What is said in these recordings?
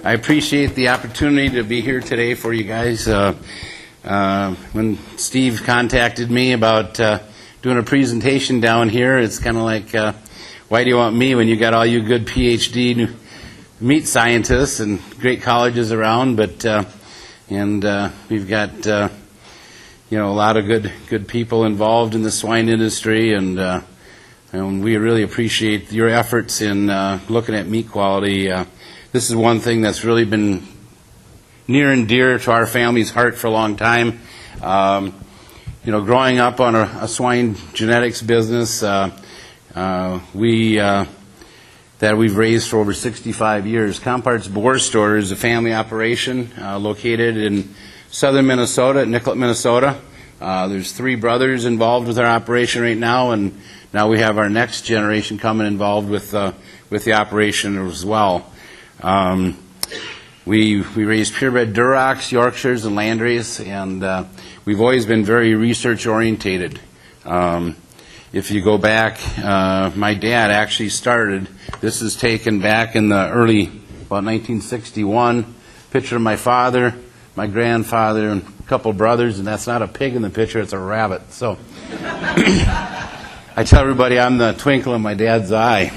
I appreciate the opportunity to be here today for you guys. When Steve contacted me about doing a presentation down here, it's kind of like, why do you want me when you got all you good PhD meat scientists and great colleges around? But we've got a lot of good people involved in the swine industry, and we really appreciate your efforts in looking at meat quality. This is one thing that's really been near and dear to our family's heart for a long time. Growing up on a swine genetics business, that we've raised for over 65 years. Compart's Boar Store is a family operation located in southern Minnesota, at Nicollet, Minnesota. There's 3 brothers involved with our operation right now, and now we have our next generation coming involved with the operation as well. We raise purebred Durocs, Yorkshires, and Landrays, and we've always been very research orientated. If you go back, my dad actually started, this is taken back in the early, about 1961, picture of my father, my grandfather, and a couple brothers, and that's not a pig in the picture, it's a rabbit. So I tell everybody I'm the twinkle in my dad's eye.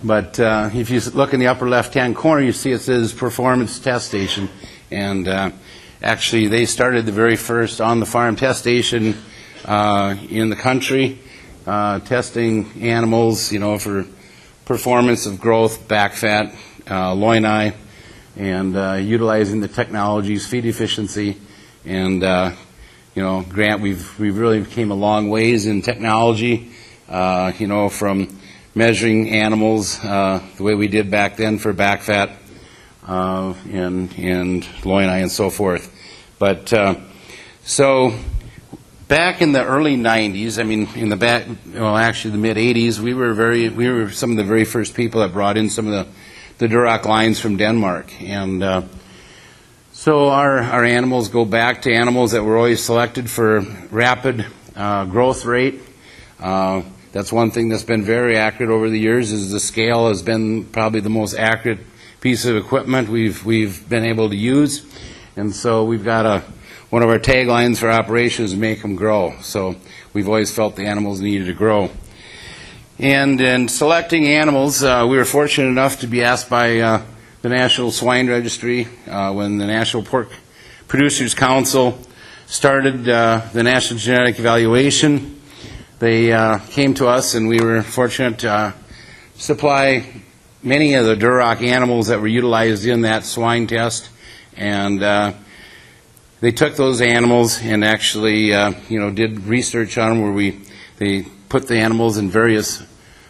But if you look in the upper left-hand corner, you see it says Performance Test Station. And actually, they started the very first on-the-farm test station in the country, testing animals, for performance of growth, back fat, loin eye, and utilizing the technologies, feed efficiency. And, Grant, we've really came a long ways in technology, from measuring animals the way we did back then for back fat and loin eye and so forth. But so back in the early 90s, actually the mid 80s, we were some of the very first people that brought in some of the Duroc lines from Denmark. And so our animals go back to animals that were always selected for rapid growth rate. That's one thing that's been very accurate over the years, is the scale has been probably the most accurate piece of equipment we've been able to use. And so we've got one of our taglines for operations is make them grow. So we've always felt the animals needed to grow. And in selecting animals, we were fortunate enough to be asked by the National Swine Registry when the National Pork Producers Council started the National Genetic Evaluation. They came to us, and we were fortunate to supply many of the Duroc animals that were utilized in that swine test. And they took those animals and actually, did research on them where they put the animals in various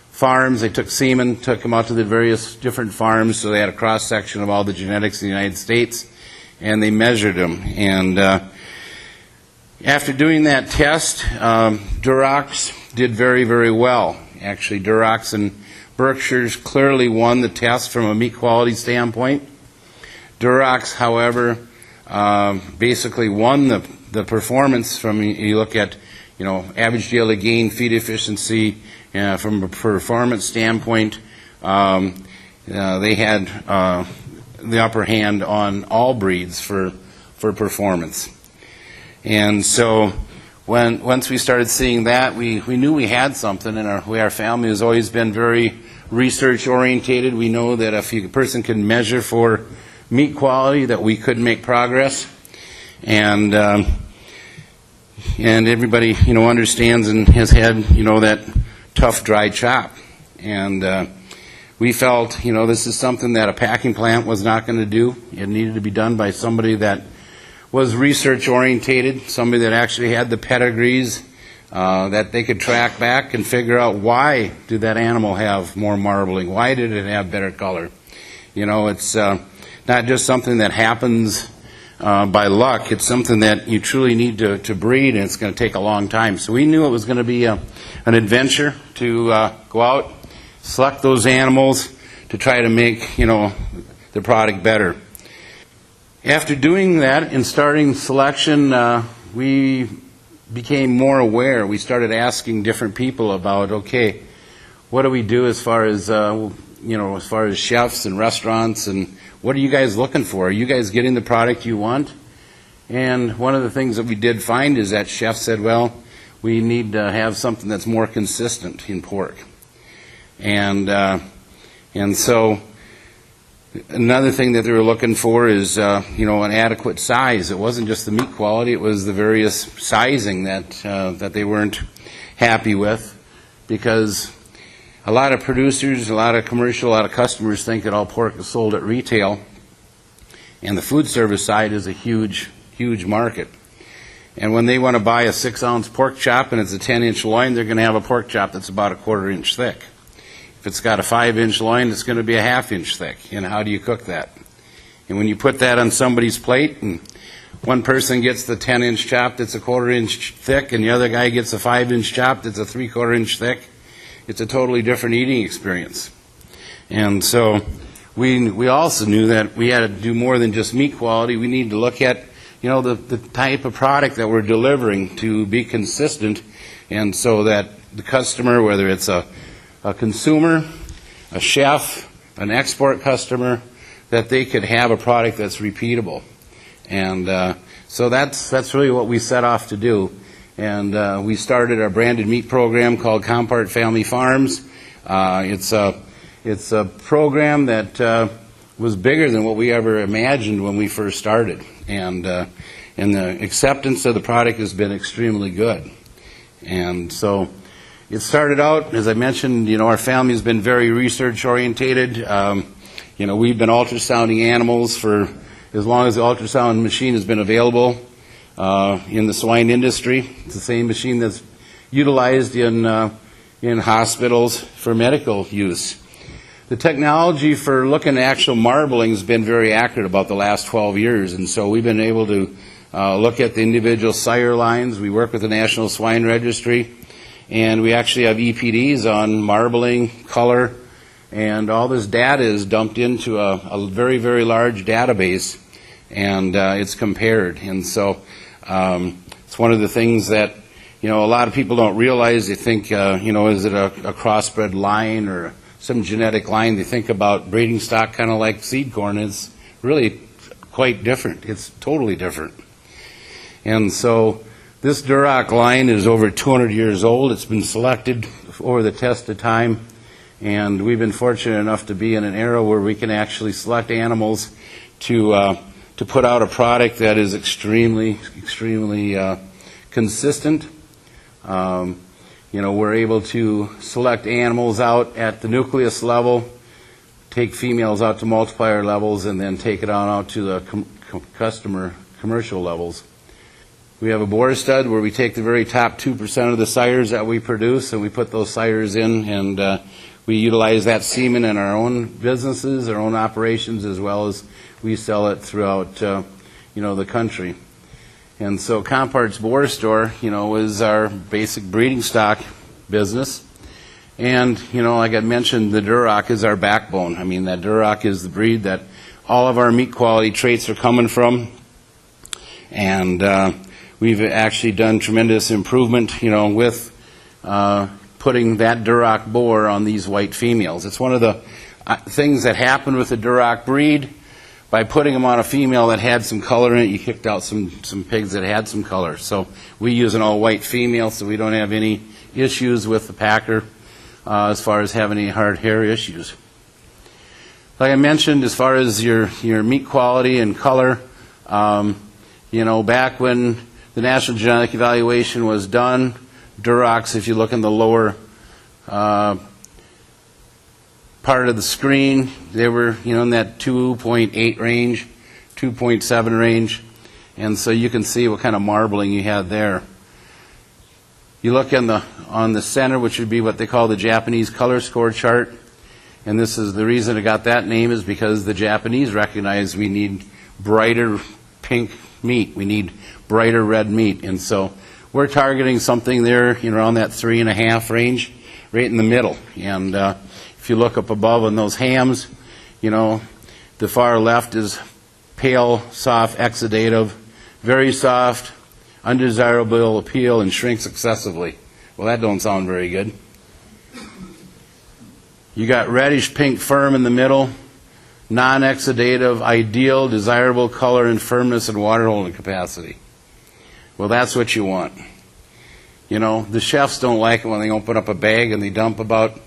farms. They took semen, took them out to the various different farms, so they had a cross-section of all the genetics in the United States, and they measured them. And after doing that test, Durocs did very, very well. Actually, Durocs and Berkshires clearly won the test from a meat quality standpoint. Durocs, however, basically won the performance from, you look at, average daily gain, feed efficiency, from a performance standpoint. They had the upper hand on all breeds for performance. And so once we started seeing that, we knew we had something, and our family has always been very research orientated. We know that if a person can measure for meat quality, that we could make progress. And everybody understands and has had that tough dry chop. And we felt this is something that a packing plant was not going to do. It needed to be done by somebody that was research orientated, somebody that actually had the pedigrees that they could track back and figure out why did that animal have more marbling, why did it have better color. It's not just something that happens by luck. It's something that you truly need to breed, and it's going to take a long time. So we knew it was going to be an adventure to go out, select those animals to try to make the product better. After doing that and starting selection, we became more aware. We started asking different people about, okay, what do we do as far as as far as chefs and restaurants, and what are you guys looking for? Are you guys getting the product you want? And one of the things that we did find is that chefs said, well, we need to have something that's more consistent in pork. And so another thing that they were looking for is, an adequate size. It wasn't just the meat quality, it was the various sizing that they weren't happy with, because a lot of producers, a lot of customers think that all pork is sold at retail, and the food service side is a huge market. And when they want to buy a 6-ounce pork chop and it's a 10-inch loin, they're going to have a pork chop that's about a 1/4 inch thick. If it's got a 5-inch loin, it's going to be a 1/2 inch thick. And how do you cook that? And when you put that on somebody's plate, and one person gets the 10-inch chop that's a 1/4 inch thick, and the other guy gets a 5-inch chop that's a 3/4 inch thick, it's a totally different eating experience. And so we also knew that we had to do more than just meat quality. We need to look at the type of product that we're delivering to be consistent, and so that the customer, whether it's a consumer, a chef, an export customer, that they could have a product that's repeatable. And so that's really what we set off to do. And we started our branded meat program called Compart Family Farms. It's a program that was bigger than what we ever imagined when we first started. And the acceptance of the product has been extremely good. And so it started out, as I mentioned, our family has been very research orientated. We've been ultrasounding animals for as long as the ultrasound machine has been available in the swine industry. It's the same machine that's utilized in hospitals for medical use. The technology for looking at actual marbling has been very accurate about the last 12 years, and so we've been able to look at the individual sire lines. We work with the National Swine Registry, and we actually have EPDs on marbling, color, and all this data is dumped into a very, very large database, and it's compared. And so it's one of the things that a lot of people don't realize. They think, is it a crossbred line or some genetic line? They think about breeding stock kind of like seed corn. It's really quite different. It's totally different. And so this Duroc line is over 200 years old. It's been selected over the test of time, and we've been fortunate enough to be in an era where we can actually select animals to put out a product that is extremely consistent. We're able to select animals out at the nucleus level, take females out to multiplier levels, and then take it on out to the customer commercial levels. We have a boar stud where we take the very top 2% of the sires that we produce, and we put those sires in, and we utilize that semen in our own businesses, our own operations, as well as we sell it throughout the country. And so Compart's Boar Store, is our basic breeding stock business. And, like I mentioned, the Duroc is our backbone. I mean, that Duroc is the breed that all of our meat quality traits are coming from. And we've actually done tremendous improvement, with putting that Duroc boar on these white females. It's one of the things that happened with the Duroc breed. By putting them on a female that had some color in it, you kicked out some pigs that had some color. So we use an all-white female, so we don't have any issues with the packer as far as having any hard hair issues. Like I mentioned, as far as your meat quality and color, back when the National Genetic Evaluation was done, Durocs, if you look in the lower part of the screen, they were in that 2.8 range, 2.7 range, and so you can see what kind of marbling you had there. You look on the center, which would be what they call the Japanese color score chart, and this is the reason it got that name is because the Japanese recognize we need brighter pink meat, we need brighter red meat, and so we're targeting something there around that 3.5 range, right in the middle. And if you look up above on those hams, the far left is pale, soft, exudative, very soft, undesirable appeal, and shrinks excessively. Well, that don't sound very good. You got reddish pink firm in the middle, non-exudative, ideal, desirable color and firmness and water holding capacity. Well, that's what you want. You know, the chefs don't like it when they open up a bag and they dump about,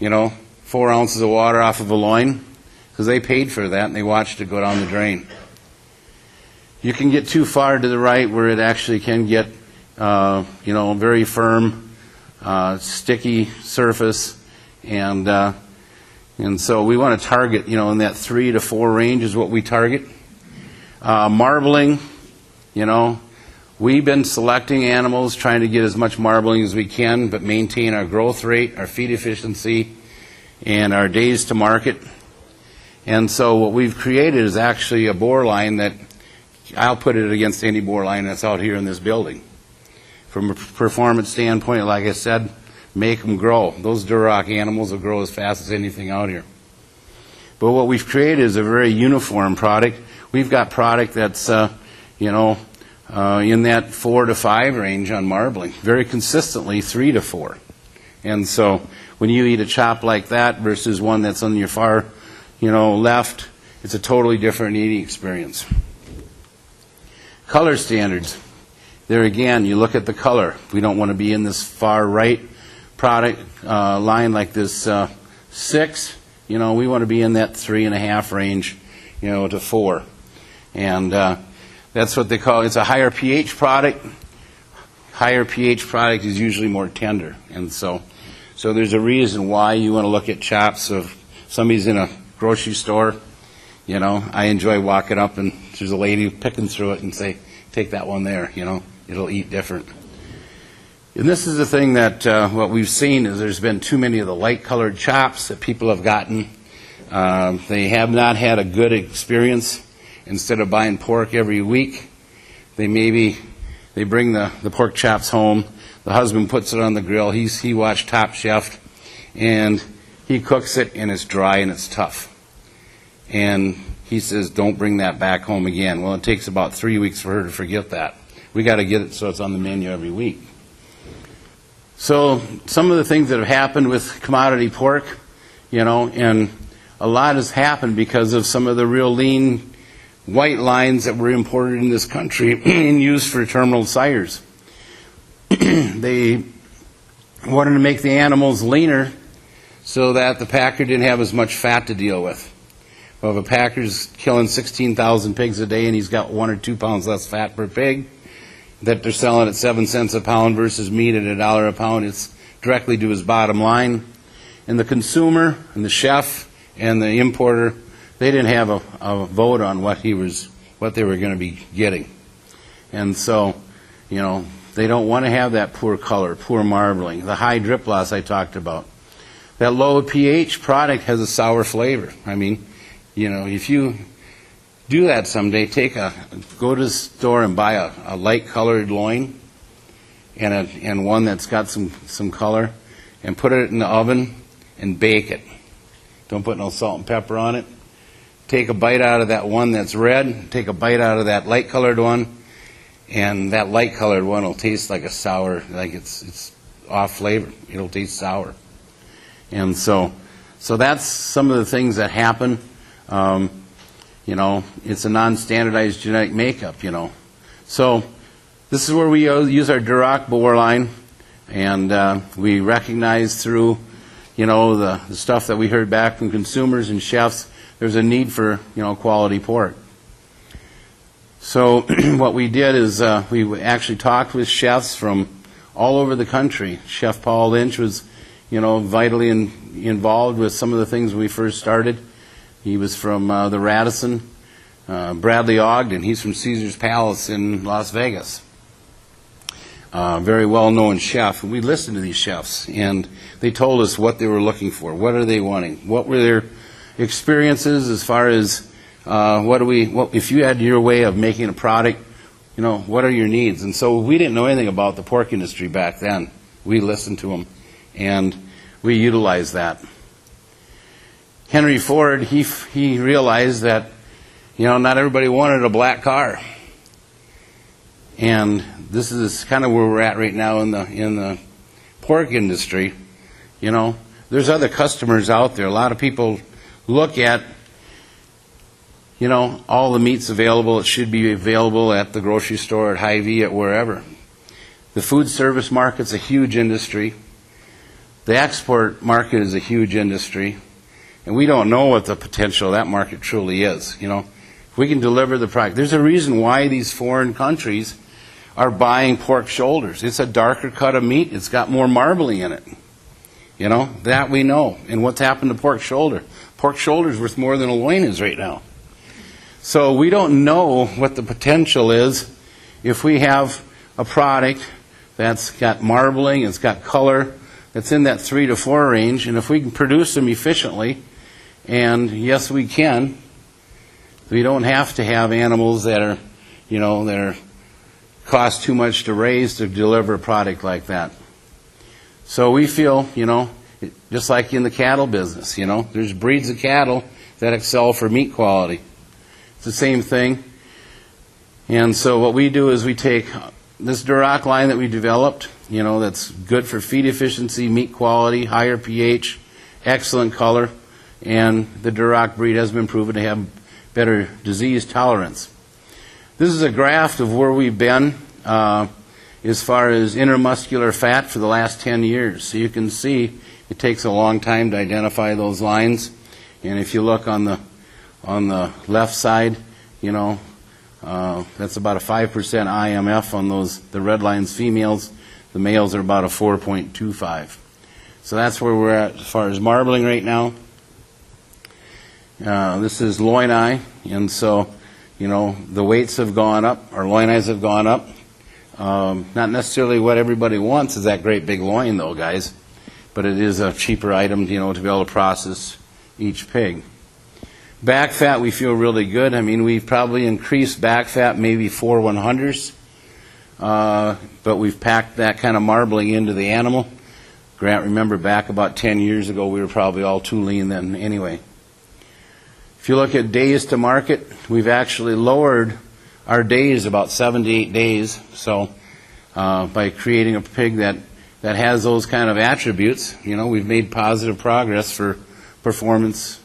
4 ounces of water off of a loin, because they paid for that and they watched it go down the drain. You can get too far to the right where it actually can get, very firm, sticky surface, and so we want to target, in that 3 to 4 range is what we target. Marbling, we've been selecting animals, trying to get as much marbling as we can, but maintain our growth rate, our feed efficiency, and our days to market. And so what we've created is actually a boar line that I'll put it against any boar line that's out here in this building. From a performance standpoint, like I said, make them grow. Those Duroc animals will grow as fast as anything out here. But what we've created is a very uniform product. We've got product that's, in that 4 to 5 range on marbling, very consistently 3 to 4. And so when you eat a chop like that versus one that's on your far, left, it's a totally different eating experience. Color standards. There again, you look at the color. We don't want to be in this far right product line like this 6. We want to be in that 3.5 range, to 4. And that's what they call it. It's a higher pH product. Higher pH product is usually more tender. And so there's a reason why you want to look at chops. So if somebody's in a grocery store, I enjoy walking up and there's a lady picking through it and say, take that one there, it'll eat different. And this is the thing that what we've seen is there's been too many of the light-colored chops that people have gotten. They have not had a good experience. Instead of buying pork every week, they bring the pork chops home. The husband puts it on the grill. He watched Top Chef, and he cooks it, and it's dry and it's tough. And he says, don't bring that back home again. Well, it takes about 3 weeks for her to forget that. We got to get it so it's on the menu every week. So some of the things that have happened with commodity pork, and a lot has happened because of some of the real lean white lines that were imported in this country and used for terminal sires. They wanted to make the animals leaner so that the packer didn't have as much fat to deal with. Well, if a packer's killing 16,000 pigs a day and he's got 1 or 2 pounds less fat per pig, that they're selling at 7 cents a pound versus meat at $1 a pound, it's directly to his bottom line. And the consumer and the chef and the importer, they didn't have a vote on what they were going to be getting. And so, they don't want to have that poor color, poor marbling, the high drip loss I talked about. That low pH product has a sour flavor. I mean, if you do that someday, go to the store and buy a light colored loin and one that's got some color, and put it in the oven and bake it. Don't put no salt and pepper on it. Take a bite out of that one that's red, take a bite out of that light colored one, and that light colored one will taste like a sour, like it's off flavor. It'll taste sour. And so that's some of the things that happen. It's a non-standardized genetic makeup, So this is where we use our Duroc boar line, and we recognize through, the stuff that we heard back from consumers and chefs, there's a need for, quality pork. So what we did is we actually talked with chefs from all over the country. Chef Paul Lynch was, vitally involved with some of the things when we first started. He was from the Radisson. Bradley Ogden, he's from Caesar's Palace in Las Vegas. Very well-known chef. We listened to these chefs, and they told us what they were looking for. What are they wanting? What were their experiences as far as if you had your way of making a product, what are your needs? And so we didn't know anything about the pork industry back then. We listened to them, and we utilized that. Henry Ford, he realized that, not everybody wanted a black car. And this is kind of where we're at right now in the pork industry. The there's other customers out there. A lot of people look at, you know, all the meats available. It should be available at the grocery store, at Hy-Vee, at wherever. The food service market's a huge industry. The export market is a huge industry. And we don't know what the potential of that market truly is. You know, if we can deliver the product. There's a reason why these foreign countries are buying pork shoulders. It's a darker cut of meat. It's got more marbling in it. You know, that we know. And what's happened to pork shoulder? Pork shoulder's worth more than a loin is right now. So we don't know what the potential is if we have a product that's got marbling, it's got color, that's in that 3 to 4 range, and if we can produce them efficiently, and yes, we can, we don't have to have animals that are, you know, that are cost too much to raise to deliver a product like that. So we feel, you know, just like in the cattle business, you know, there's breeds of cattle that excel for meat quality. It's the same thing. And so what we do is we take this Duroc line that we developed, you know, that's good for feed efficiency, meat quality, higher pH, excellent color, and the Duroc breed has been proven to have better disease tolerance. This is a graph of where we've been as far as intermuscular fat for the last 10 years. So you can see it takes a long time to identify those lines. And if you look on the left side, you know, that's about a 5% IMF on those, the red line's females. The males are about a 4.25. So that's where we're at as far as marbling right now. This is loin eye, and so, you know, the weights have gone up, our loin eyes have gone up. Not necessarily what everybody wants is that great big loin, though, guys, but it is a cheaper item, you know, to be able to process each pig. Back fat, we feel really good. I mean, we've probably increased back fat maybe 4/100ths, but we've packed that kind of marbling into the animal. Grant, remember back about 10 years ago, we were probably all too lean then anyway. If you look at days to market, we've actually lowered our days about 7 to 8 days. So by creating a pig that has those kind of attributes, you know, we've made positive progress for performance.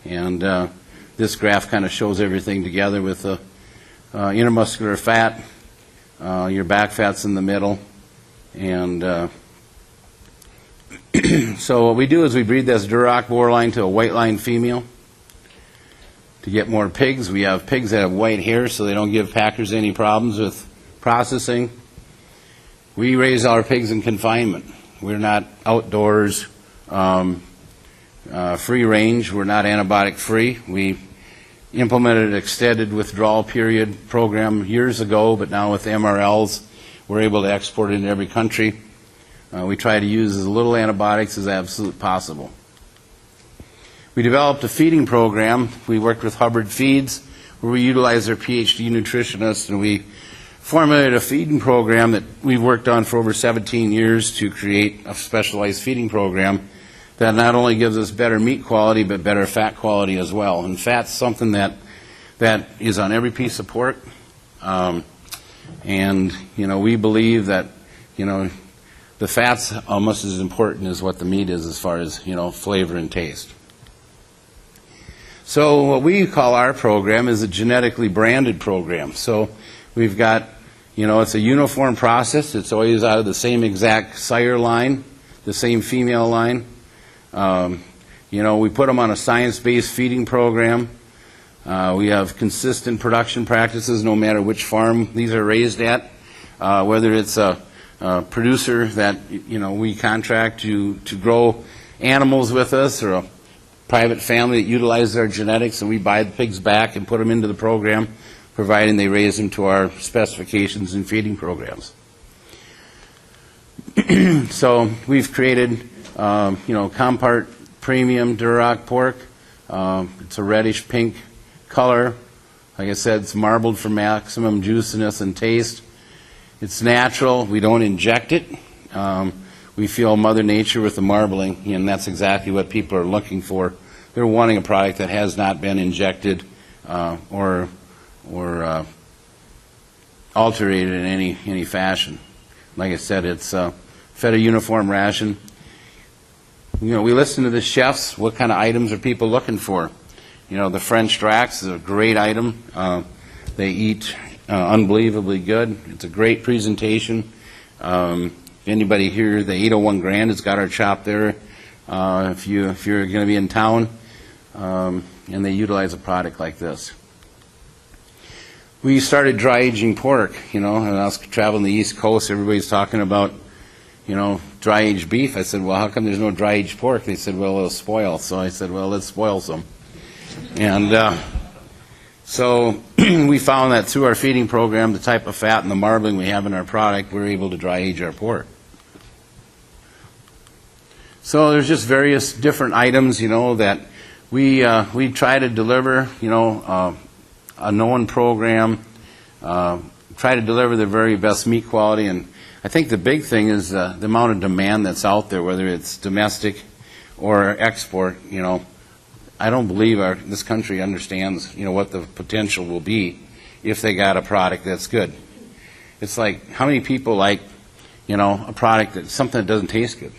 And this graph kind of shows everything together with the intermuscular fat, your back fat's in the middle. And so what we do is we breed this Duroc Boar line to a white line female. To get more pigs, we have pigs that have white hair so they don't give packers any problems with processing. We raise our pigs in confinement. We're not outdoors, free range. We're not antibiotic free. We implemented an extended withdrawal period program years ago, but now with MRLs, we're able to export it in every country. We try to use as little antibiotics as absolutely possible. We developed a feeding program. We worked with Hubbard Feeds, where we utilized their PhD nutritionists, and we formulated a feeding program that we've worked on for over 17 years to create a specialized feeding program that not only gives us better meat quality, but better fat quality as well. And fat's something that is on every piece of pork. And, you know, we believe that, you know, the fat's almost as important as what the meat is as far as, you know, flavor and taste. So what we call our program is a genetically branded program. So we've got, you know, it's a uniform process. It's always out of the same exact sire line, the same female line. You know, we put them on a science-based feeding program. We have consistent production practices no matter which farm these are raised at, whether it's a producer that, you know, we contract to grow animals with us, or a private family that utilizes our genetics, and we buy the pigs back and put them into the program, providing they raise them to our specifications and feeding programs. So we've created, you know, Compart Premium Duroc pork. It's a reddish pink color. Like I said, it's marbled for maximum juiciness and taste. It's natural. We don't inject it. We feel Mother Nature with the marbling, and that's exactly what people are looking for. They're wanting a product that has not been injected or alterated in any fashion. Like I said, it's fed a uniform ration. we listen to the chefs. What kind of items are people looking for? The French Drax is a great item. They eat unbelievably good. It's a great presentation. Anybody here, the 801 Grand has got our chop there. If you're going to be in town, and they utilize a product like this. We started dry aging pork. And I was traveling the East Coast. Everybody's talking about dry aged beef. I said, well, how come there's no dry aged pork? They said, well, it'll spoil. So I said, well, let's spoil some. And so we found that through our feeding program, the type of fat and the marbling we have in our product, we're able to dry age our pork. So there's just various different items, that we try to deliver, a known program, try to deliver the very best meat quality. And I think the big thing is the amount of demand that's out there, whether it's domestic or export. I don't believe this country understands, what the potential will be if they got a product that's good. It's like, how many people like, a product that's something that doesn't taste good?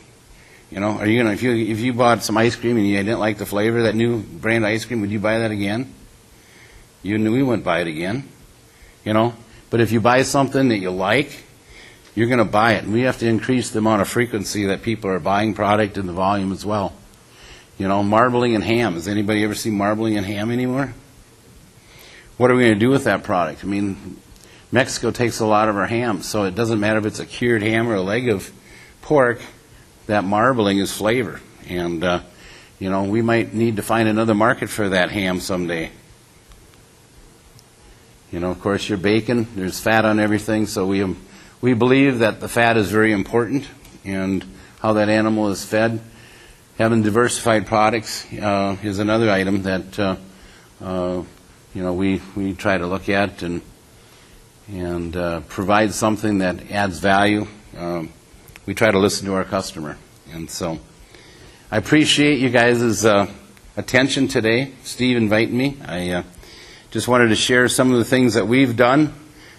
Are you gonna, if you bought some ice cream and you didn't like the flavor, that new brand ice cream, would you buy that again? You knew we wouldn't buy it again, But if you buy something that you like, you're going to buy it. And we have to increase the amount of frequency that people are buying product and the volume as well. Marbling and ham. Has anybody ever seen marbling and ham anymore? What are we going to do with that product? Mexico takes a lot of our ham, so it doesn't matter if it's a cured ham or a leg of pork, that marbling is flavor. And, we might need to find another market for that ham someday. Of course, your bacon, there's fat on everything, so we believe that the fat is very important and how that animal is fed. Having diversified products is another item that we try to look at and provide something that adds value. We try to listen to our customer, and so I appreciate you guys' attention today. Steve invited me. I just wanted to share some of the things that we've done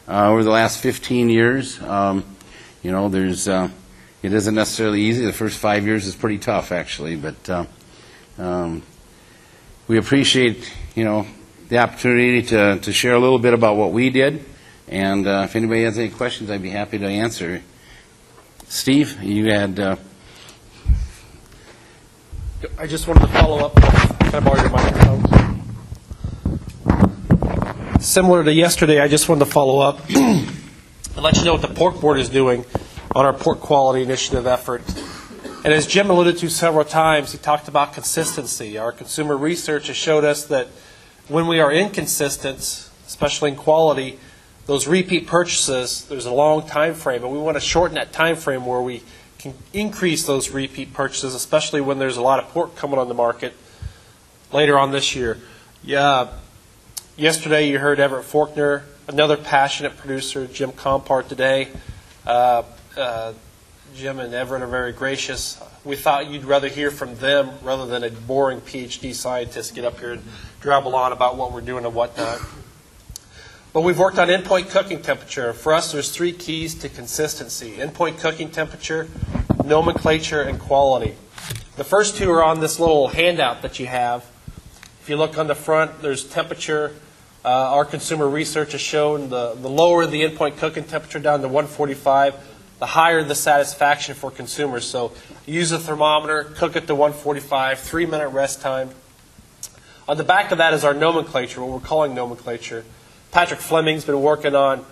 over the last 15 years. It isn't necessarily easy. The first 5 years is pretty tough, actually, but we appreciate, the opportunity to share a little bit about what we did. And if anybody has any questions, I'd be happy to answer. Steve, you had... I just wanted to follow up. Can I borrow your microphone? Similar to yesterday, I just wanted to follow up and let you know what the Pork Board is doing on our pork quality initiative effort. And as Jim alluded to several times, he talked about consistency. Our consumer research has showed us that when we are inconsistent, especially in quality, those repeat purchases, there's a long time frame, and we want to shorten that time frame where we can increase those repeat purchases, especially when there's a lot of pork coming on the market later on this year. Yesterday you heard Everett Faulkner, another passionate producer, Jim Compart today. Jim and Everett are very gracious. We thought you'd rather hear from them rather than a boring PhD scientist get up here and drabble on about what we're doing and whatnot. But we've worked on endpoint cooking temperature. For us, there's 3 keys to consistency: endpoint cooking temperature, nomenclature, and quality. The first 2 are on this little handout that you have. If you look on the front, there's temperature. Our consumer research has shown the lower the endpoint cooking temperature down to 145, the higher the satisfaction for consumers. So use a thermometer, cook it to 145, 3-minute rest time. On the back of that is our nomenclature, what we're calling nomenclature. Patrick Fleming's been working on,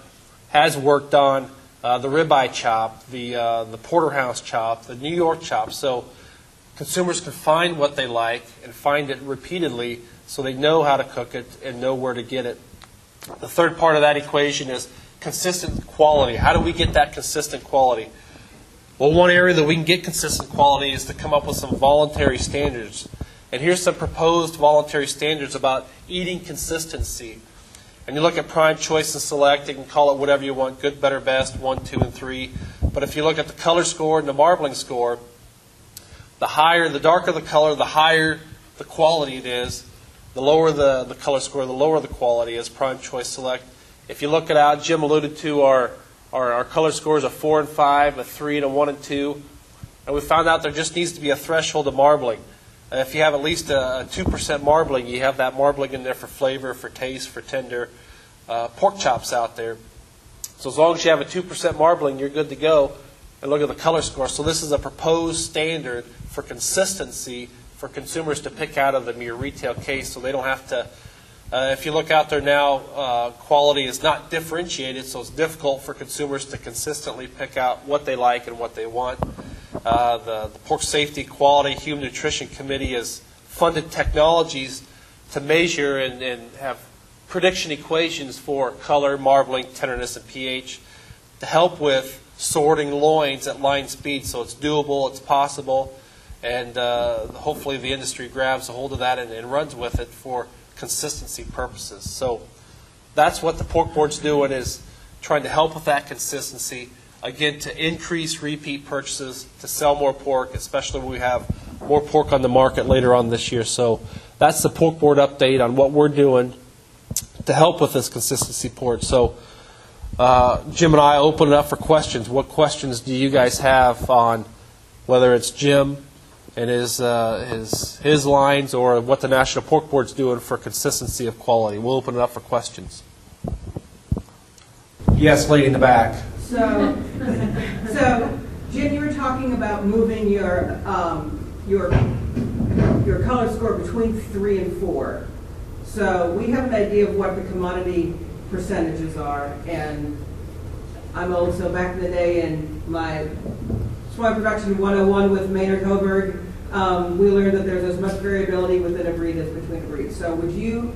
has worked on the ribeye chop, the porterhouse chop, the New York chop. So consumers can find what they like and find it repeatedly so they know how to cook it and know where to get it. The third part of that equation is consistent quality. How do we get that consistent quality? Well, one area that we can get consistent quality is to come up with some voluntary standards. And here's some proposed voluntary standards about eating consistency. And you look at Prime, Choice, and Select, you can call it whatever you want, good, better, best, 1, 2, and 3. But if you look at the color score and the marbling score, the darker the color, the higher the quality it is. The lower the color score, the lower the quality is, Prime, Choice, Select. If you look it out, Jim alluded to our color scores of 4 and 5, a 3, and a 1 and 2. And we found out there just needs to be a threshold of marbling. If you have at least a 2% marbling, you have that marbling in there for flavor, for taste, for tender pork chops out there. So as long as you have a 2% marbling, you're good to go. And look at the color score. So this is a proposed standard for consistency for consumers to pick out of your retail case, so they don't have to. If you look out there now, quality is not differentiated, so it's difficult for consumers to consistently pick out what they like and what they want. The Pork Safety, Quality, Human Nutrition Committee has funded technologies to measure and have prediction equations for color, marbling, tenderness, and pH to help with sorting loins at line speed. So it's doable, it's possible, and hopefully the industry grabs a hold of that and runs with it for consistency purposes. So that's what the pork board's doing, is trying to help with that consistency. Again, to increase repeat purchases, to sell more pork, especially when we have more pork on the market later on this year. So that's the pork board update on what we're doing to help with this consistency board. So Jim and I open it up for questions. What questions do you guys have on whether it's Jim and his lines, or what the National Pork Board's doing for consistency of quality? We'll open it up for questions. Yes, lady in the back. So, Jim, you were talking about moving your color score between 3 and 4. So we have an idea of what the commodity percentages are, and I'm old, so back in the day in my swine production 101 with Maynard Hoberg, we learned that there's as much variability within a breed as between breeds. So would you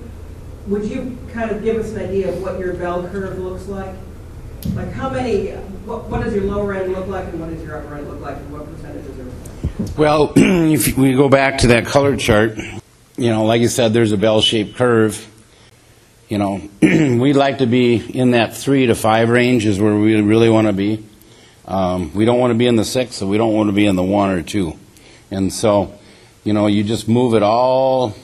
kind of give us an idea of what your bell curve looks like? Like how many, what does your lower end look like, and what does your upper end look like, and what percentages are? Well, if we go back to that color chart, like you said, there's a bell-shaped curve. We'd like to be in that 3 to 5 range is where we really want to be. We don't want to be in the 6, so we don't want to be in the 1 or 2. And so, you just move it all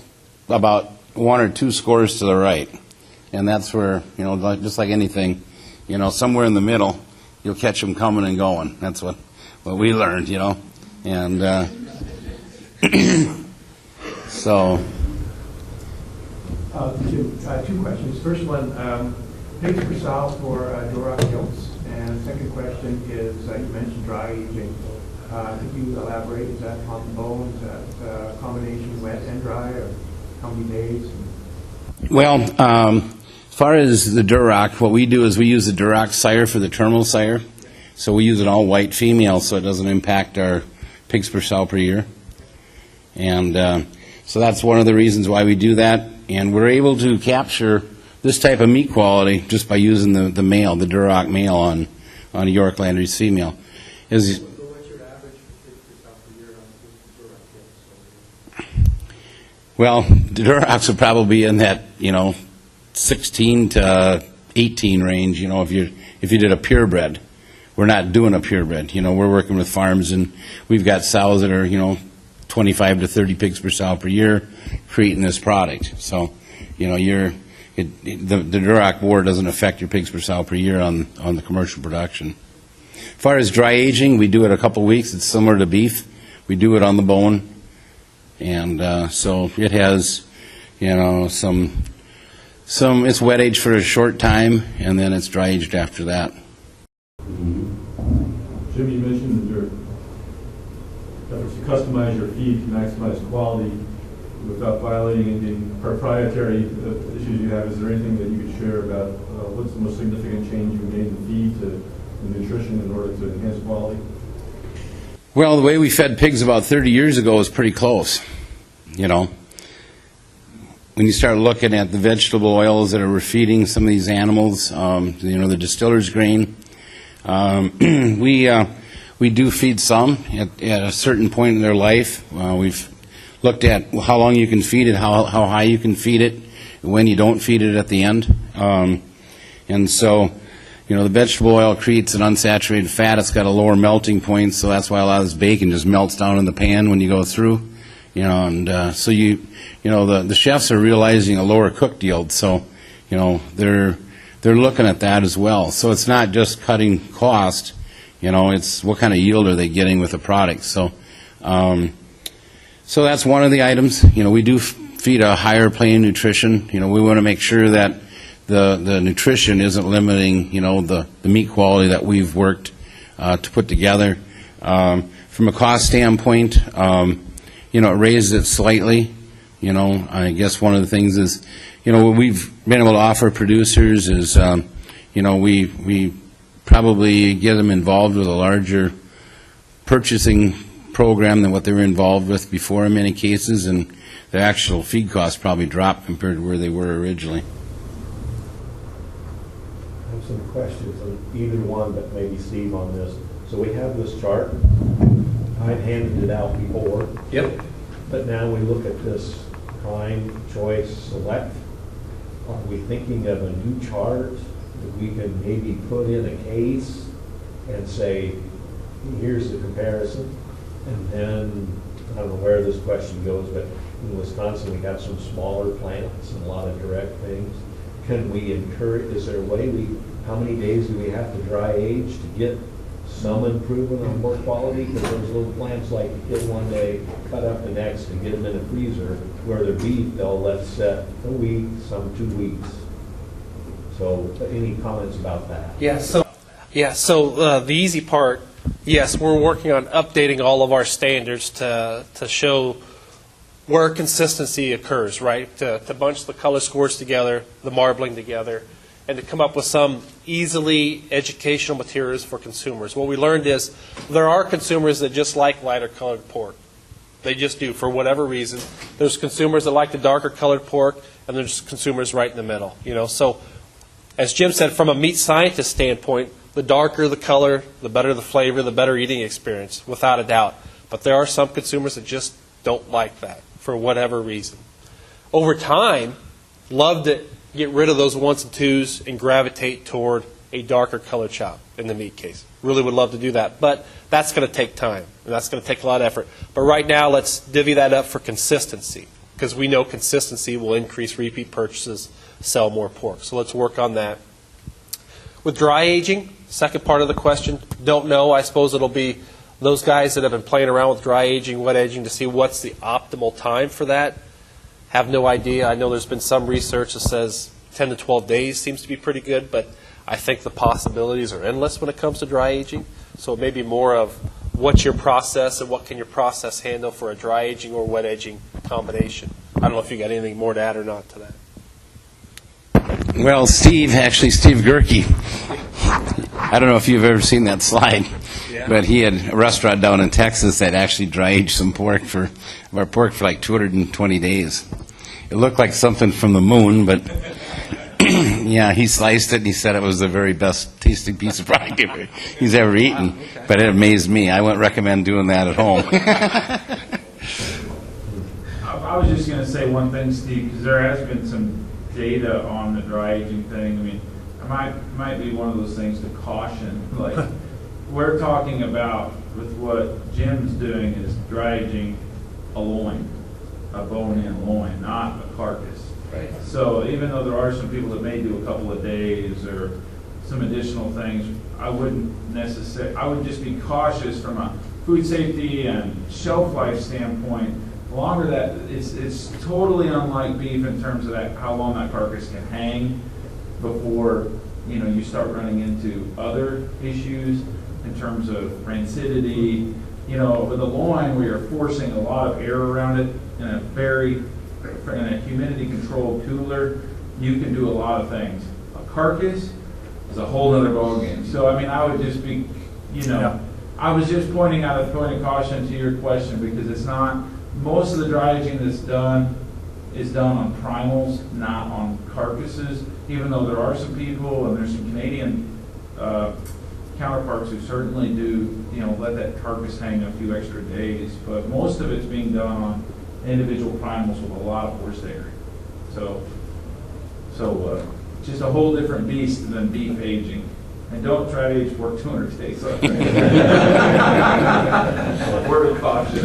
about 1 or 2 scores to the right. And that's where, just like anything, somewhere in the middle, you'll catch them coming and going. That's what we learned, And so... Two questions. First one, pigs per sow for Duroc gilts. And second question is, you mentioned dry aging. Could you elaborate? Is that on the bone? Is that a combination wet and dry, or how many days? Well, as far as the Duroc, what we do is we use the Duroc sire for the terminal sire. So we use an all-white female so it doesn't impact our pigs per sow per year. And so that's one of the reasons why we do that. And we're able to capture this type of meat quality just by using the male, the Duroc male on a York Landry's female. So what's your average for pigs per sow per year on Duroc gilts? Well, the Durocs would probably be in that, 16 to 18 range, if you did a purebred. We're not doing a purebred. We're working with farms, and we've got sows that are, 25 to 30 pigs per sow per year creating this product. So, the Duroc boar doesn't affect your pigs per sow per year on the commercial production. As far as dry aging, we do it a couple weeks. It's similar to beef. We do it on the bone. And so it has, some it's wet aged for a short time, and then it's dry aged after that. Jim, you mentioned that your efforts to customize your feed to maximize quality without violating any proprietary issues you have. Is there anything that you could share about what's the most significant change you made in the feed to the nutrition in order to enhance quality? Well, the way we fed pigs about 30 years ago was pretty close. When you start looking at the vegetable oils that we're feeding some of these animals, the distiller's grain, we do feed some at a certain point in their life. We've looked at how long you can feed it, how high you can feed it, when you don't feed it at the end. And so, the vegetable oil creates an unsaturated fat. It's got a lower melting point, so that's why a lot of this bacon just melts down in the pan when you go through. So the chefs are realizing a lower cooked yield. So, they're looking at that as well. So it's not just cutting cost. It's what kind of yield are they getting with the product. So that's one of the items. We do feed a higher plane nutrition. We want to make sure that the nutrition isn't limiting, the meat quality that we've worked to put together. From a cost standpoint, it raised it slightly. I guess one of the things is, what we've been able to offer producers is, we probably get them involved with a larger purchasing program than what they were involved with before in many cases, and the actual feed costs probably dropped compared to where they were originally. I have some questions on either one, but maybe Steve on this. So we have this chart. I've handed it out before. Yep. But now we look at this prime, choice, select. Are we thinking of a new chart that we can maybe put in a case and say, here's the comparison? And then, I don't know where this question goes, but in Wisconsin, we have some smaller plants and a lot of direct things. Can we encourage, is there a way how many days do we have to dry age to get some improvement on more quality? Because those little plants like get one day, cut up the next, and get them in a freezer, where they're beef, they'll let set a week, some 2 weeks. So any comments about that? So the easy part, yes, we're working on updating all of our standards to show where consistency occurs, right? To bunch the color scores together, the marbling together, and to come up with some easily educational materials for consumers. What we learned is there are consumers that just like lighter colored pork. They just do, for whatever reason. There's consumers that like the darker colored pork, and there's consumers right in the middle. So, as Jim said, from a meat scientist standpoint, the darker the color, the better the flavor, the better eating experience, without a doubt. But there are some consumers that just don't like that for whatever reason. Over time, love to get rid of those 1s and 2s and gravitate toward a darker color chop in the meat case. Really would love to do that, but that's going to take time, and that's going to take a lot of effort. But right now, let's divvy that up for consistency, because we know consistency will increase repeat purchases, sell more pork. So let's work on that. With dry aging, second part of the question, don't know. I suppose it'll be those guys that have been playing around with dry aging, wet aging, to see what's the optimal time for that. Have no idea. I know there's been some research that says 10 to 12 days seems to be pretty good, but I think the possibilities are endless when it comes to dry aging. So it may be more of what's your process and what can your process handle for a dry aging or wet aging combination. I don't know if you got anything more to add or not to that. Well, Steve Gerke, I don't know if you've ever seen that slide, but he had a restaurant down in Texas that actually dry aged some pork for like 220 days. It looked like something from the moon, but yeah, he sliced it and he said it was the very best tasting piece of product he's ever eaten. Wow, okay. But it amazed me. I wouldn't recommend doing that at home. I was just going to say one thing, Steve, because there has been some data on the dry aging thing. I mean, it might be one of those things to caution. Like, we're talking about, with what Jim's doing, is dry aging a loin, a bone-in loin, not a carcass. Right. So even though there are some people that may do a couple of days or some additional things, I would just be cautious from a food safety and shelf life standpoint. The longer that, it's totally unlike beef in terms of how long that carcass can hang before you start running into other issues in terms of rancidity. With a loin, we are forcing a lot of air around it in a humidity-controlled cooler. You can do a lot of things. A carcass is a whole other ballgame. So, I would just be, I was just pointing out a point of caution to your question, because it's not, most of the dry aging that's done is done on primals, not on carcasses, even though there are some people, and there's some Canadian counterparts who certainly do, let that carcass hang a few extra days, but most of it's being done on individual primals with a lot of forced air. So just a whole different beast than beef aging. And don't try to age pork 200 days. Word of caution.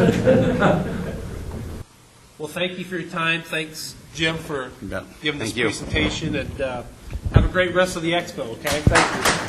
Well, thank you for your time. Thanks, Jim, for giving this Thank you. presentation, and have a great rest of the expo, okay? Thank you.